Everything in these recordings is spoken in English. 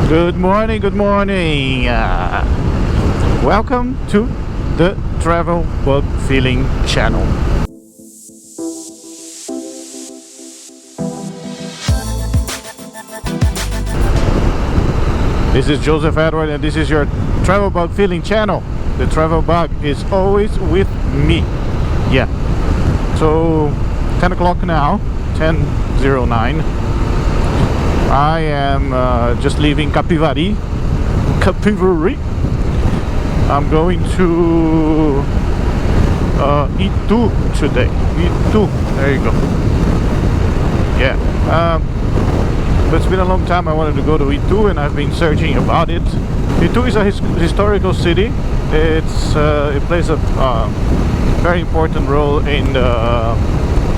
Good morning, good morning. Welcome to the Travel Bug Feeling channel. This is Joseph Edward and this is your Travel Bug Feeling channel. The Travel Bug is always with me. Yeah. So 10 o'clock now, 10:09. I am just leaving Capivari. I'm going to Itu today. Itu, there you go. Yeah. But it's been a long time I wanted to go to Itu, and I've been searching about it. Itu is a historical city. It plays a very important role in the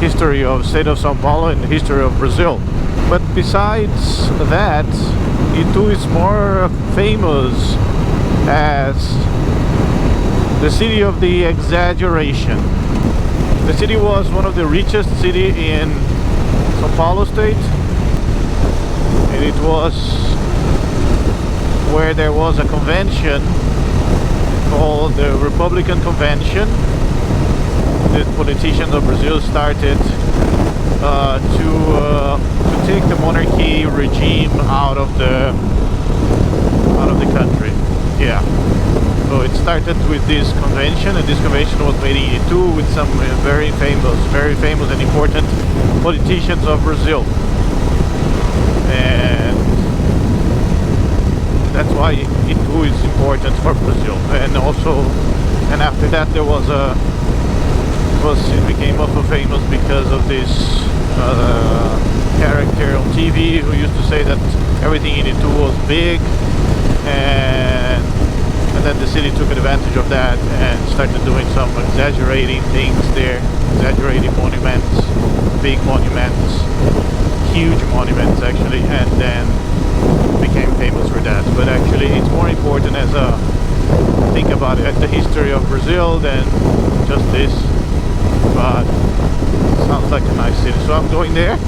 history of the state of São Paulo and the history of Brazil. But besides that, Itu is more famous as the city of the exaggeration. The city was one of the richest city in São Paulo State, and it was where there was a convention called the Republican Convention. The politicians of Brazil started to take the monarchy regime out of the country. Yeah. So it started with this convention, and this convention was made in Itu with some very famous and important politicians of Brazil. And that's why Itu is important for Brazil. And also, and after that there was it became also famous because of this character on TV who used to say that everything in Itu was big, and then the city took advantage of that and started doing some exaggerating things there, exaggerating monuments, big monuments, huge monuments actually, and then became famous for that. But actually it's more important as a think about it, the history of Brazil than just this. But sounds like a nice city, so I'm going there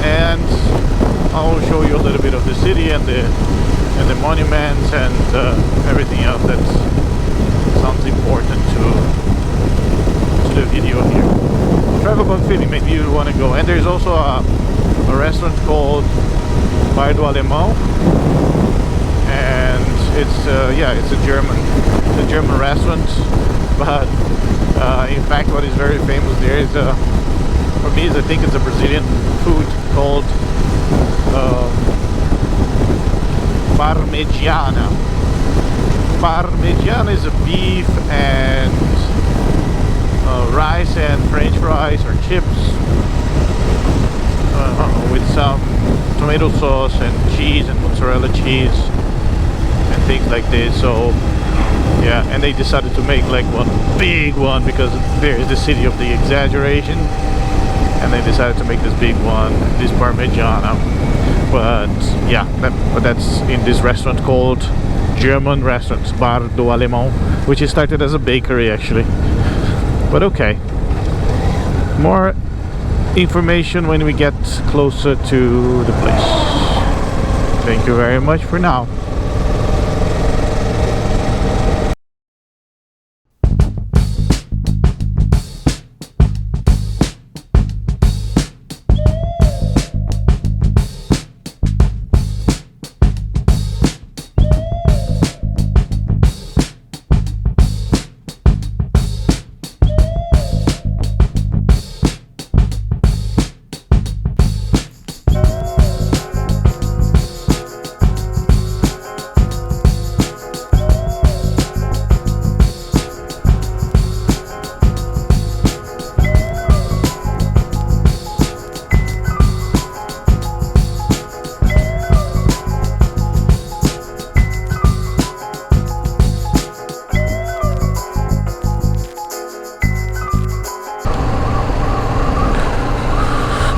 and I'll show you a little bit of the city and the monuments and everything else that sounds important to the video here. Travel Bug Feeling, maybe you want to go. And there's also a restaurant called Bar do Alemão, and it's it's a German restaurant, but in fact what is very famous there is for me I think it's a Brazilian food called Parmegiana. Parmegiana is a beef and rice and French fries or chips with some tomato sauce and cheese and mozzarella cheese and things like this. So yeah, and they decided to make like one big one because there is the city of the exaggeration, and they decided to make this big one, this Parmegiana. But yeah, but that's in this restaurant called German restaurant Bar do Alemão, which is started as a bakery actually. But okay, more information when we get closer to the place. Thank you very much for now.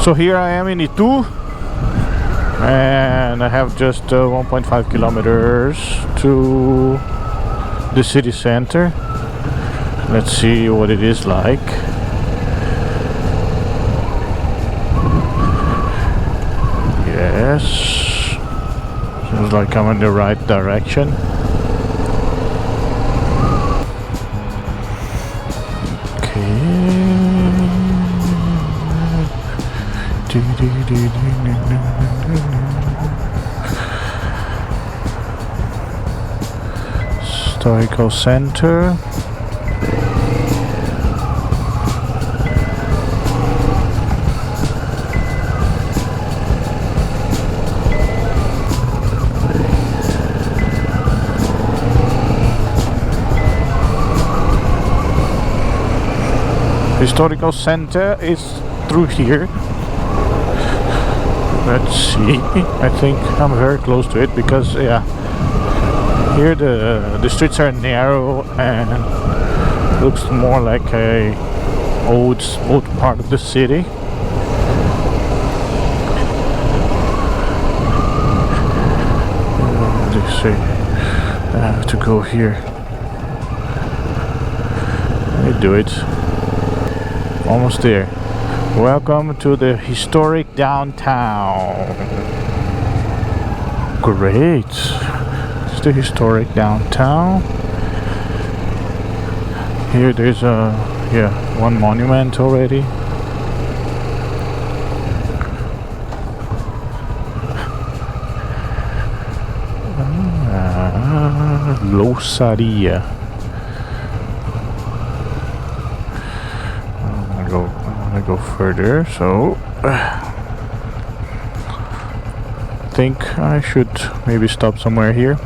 So here I am in Itu, and I have just 1.5 kilometers to the city center. Let's see what it is like. Yes. Looks like I'm in the right direction. Historical Center. Historical Center is through here. Let's see. I think I'm very close to it because yeah, here the streets are narrow and looks more like a old part of the city. Let's see. I have to go here. I do it. Almost there. Welcome to the historic downtown. Great. It's the historic downtown. Here there's one monument already. Losaria. I go further, so I think I should maybe stop somewhere here.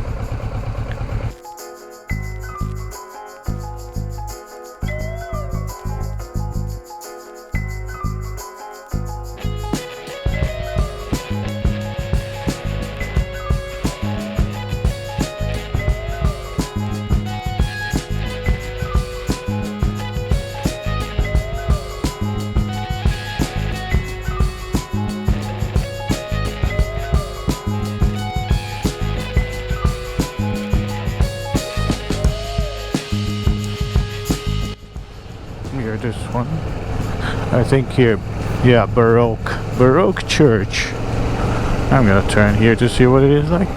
Here, this one. I think here, yeah, Baroque church. I'm gonna turn here to see what it is like.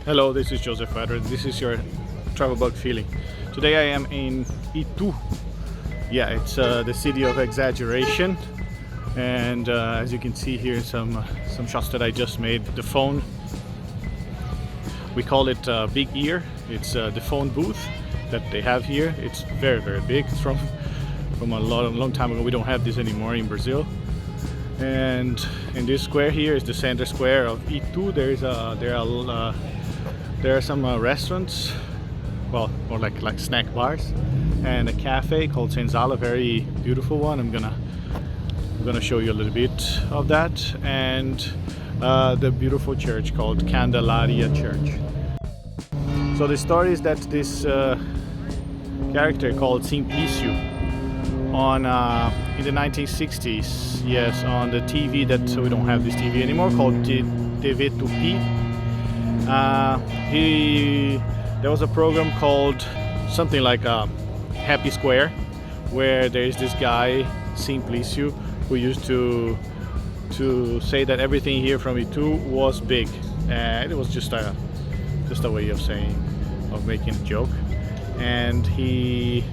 Hello, this is Joseph Adler. This is your travel bug feeling. Today I am in Itu. Yeah, it's the city of exaggeration, and as you can see here, some shots that I just made. The phone, we call it Big Ear. It's the phone booth that they have here. It's very big. It's from a long time ago. We don't have this anymore in Brazil. And in this square here is the center square of Itu. There are some restaurants, well, more like snack bars, and a cafe called Senzala, very beautiful one. I'm gonna show you a little bit of that, and the beautiful church called Candelaria Church. So the story is that this character called Simplício on in the 1960s, yes, on the TV that, so we don't have this TV anymore, called TV Tupi. There was a program called something like Happy Square, where there is this guy Simplício who used to say that everything here from Itu was big, and it was just a way of saying, of making a joke. And he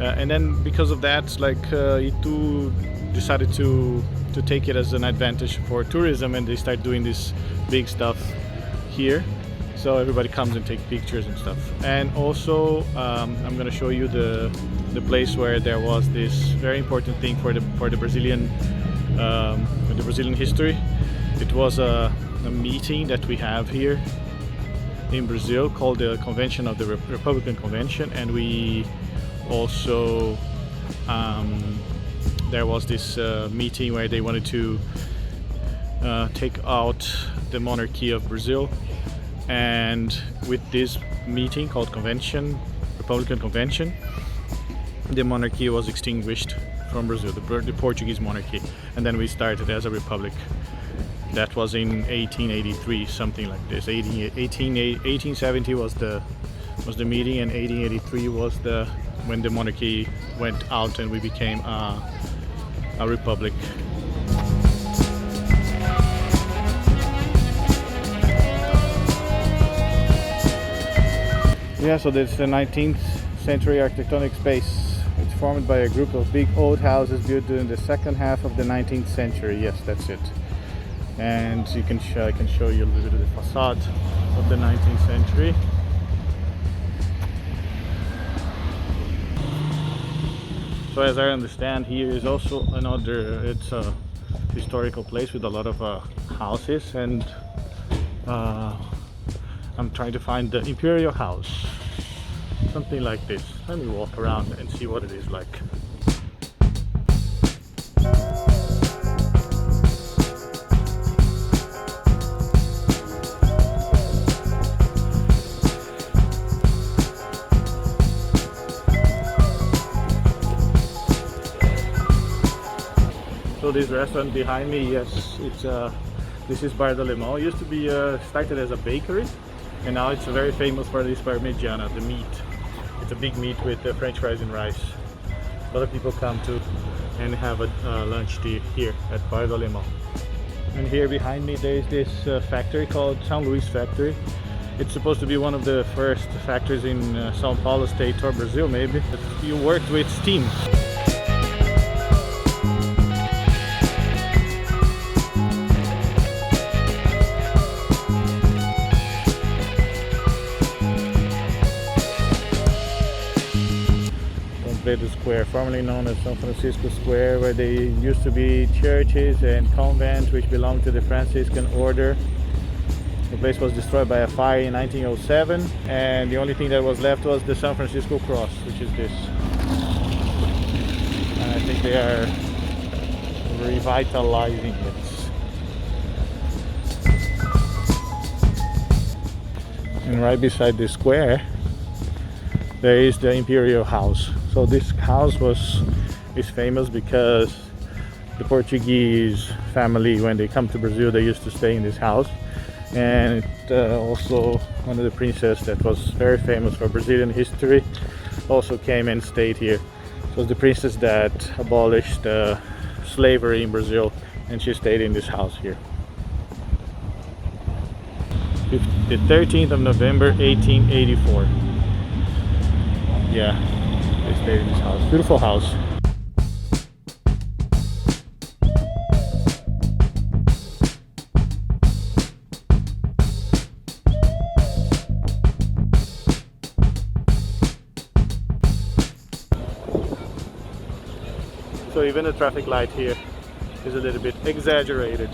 and then because of that, like Itu decided to take it as an advantage for tourism, and they start doing this big stuff here, so everybody comes and take pictures and stuff. And also I'm gonna show you the place where there was this very important thing for the Brazilian history. It was a meeting that we have here in Brazil called the Convention of the Republican Convention, and we also there was this meeting where they wanted to take out the monarchy of Brazil, and with this meeting called Republican Convention, the monarchy was extinguished from Brazil, the Portuguese monarchy, and then we started as a republic. That was in 1883, something like this. 1870 was the meeting, and 1883 was when the monarchy went out and we became a republic. Yeah, so this is the 19th century architectonic space. It's formed by a group of big old houses built during the second half of the 19th century. Yes, that's it. And I can show you a little bit of the facade of the 19th century. So as I understand, here is also it's a historical place with a lot of houses, and I'm trying to find the Imperial House, something like this. Let me walk around and see what it is like. So this restaurant behind me, yes, this is Bar do Limão. It used to be started as a bakery, and now it's very famous for this parmigiana, the meat. It's a big meat with French fries and rice. A lot of people come to and have a lunch here at Bar do Limão. And here behind me there is this factory called São Luís factory. It's supposed to be one of the first factories in São Paulo State or Brazil, maybe. You worked with steam. The square, formerly known as São Francisco Square, where there used to be churches and convents which belonged to the Franciscan order. The place was destroyed by a fire in 1907, and the only thing that was left was the San Francisco cross, which is this. And I think they are revitalizing it. And right beside the square there is the Imperial House. So this house is famous because the Portuguese family, when they come to Brazil, they used to stay in this house. And also one of the princesses that was very famous for Brazilian history also came and stayed here. It was the princess that abolished slavery in Brazil, and she stayed in this house here. The 13th of November 1884. Yeah, they stayed in this house. Beautiful house. So even the traffic light here is a little bit exaggerated.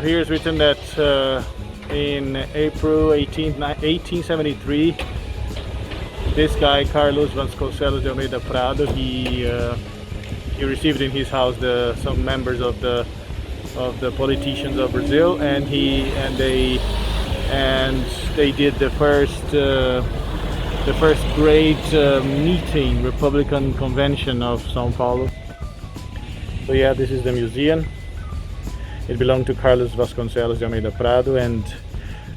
here is written that in April 1873, this guy Carlos Vasconcelos de Almeida Prado, he received in his house some members of the politicians of Brazil, and they did the first great meeting, Republican convention of São Paulo. So yeah, this is the museum. It belonged to Carlos Vasconcelos de Almeida Prado, and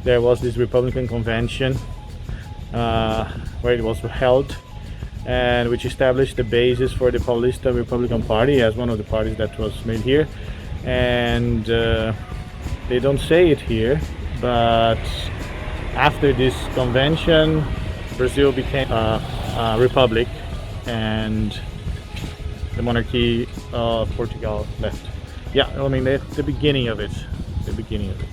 there was this Republican convention where it was held, and which established the basis for the Paulista Republican Party as one of the parties that was made here. And they don't say it here, but after this convention, Brazil became a republic, and the monarchy of Portugal left. Yeah, I mean the beginning of it. The beginning of it.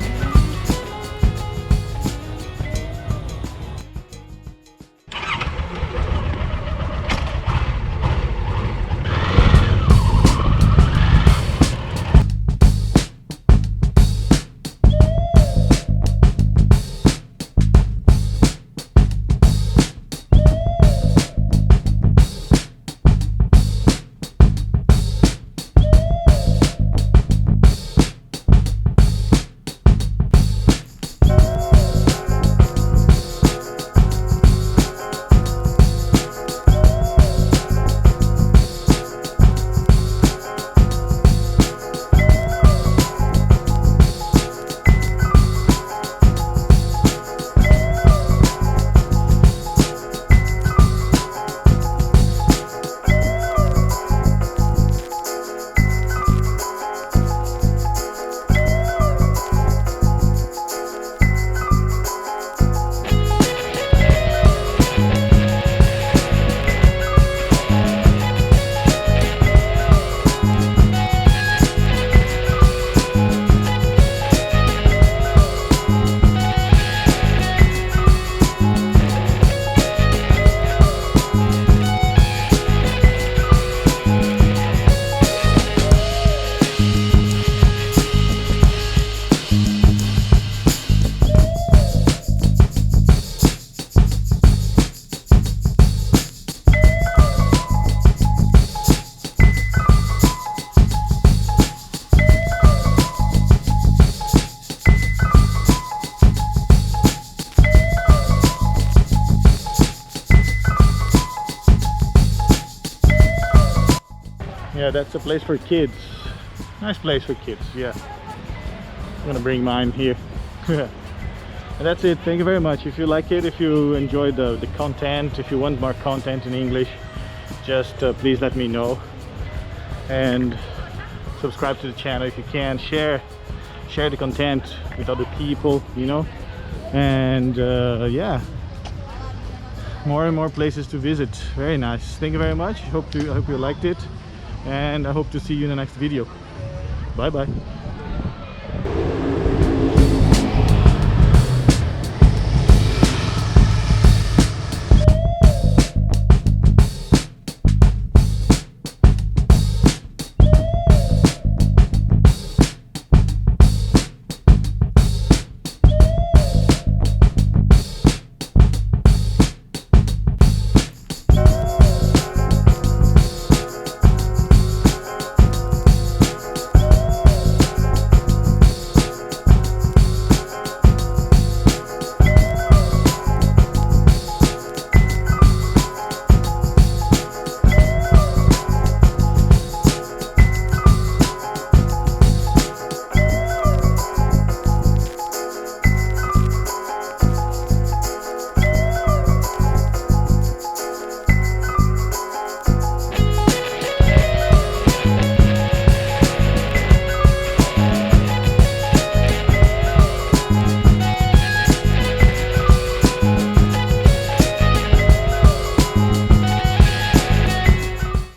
Yeah, that's a place for kids. Nice place for kids, yeah. I'm gonna bring mine here. And that's it. Thank you very much. If you like it, if you enjoyed the content, if you want more content in English, just please let me know. And subscribe to the channel if you can. Share the content with other people, you know. And yeah, more and more places to visit. Very nice. Thank you very much. I hope you liked it, and I hope to see you in the next video. Bye bye.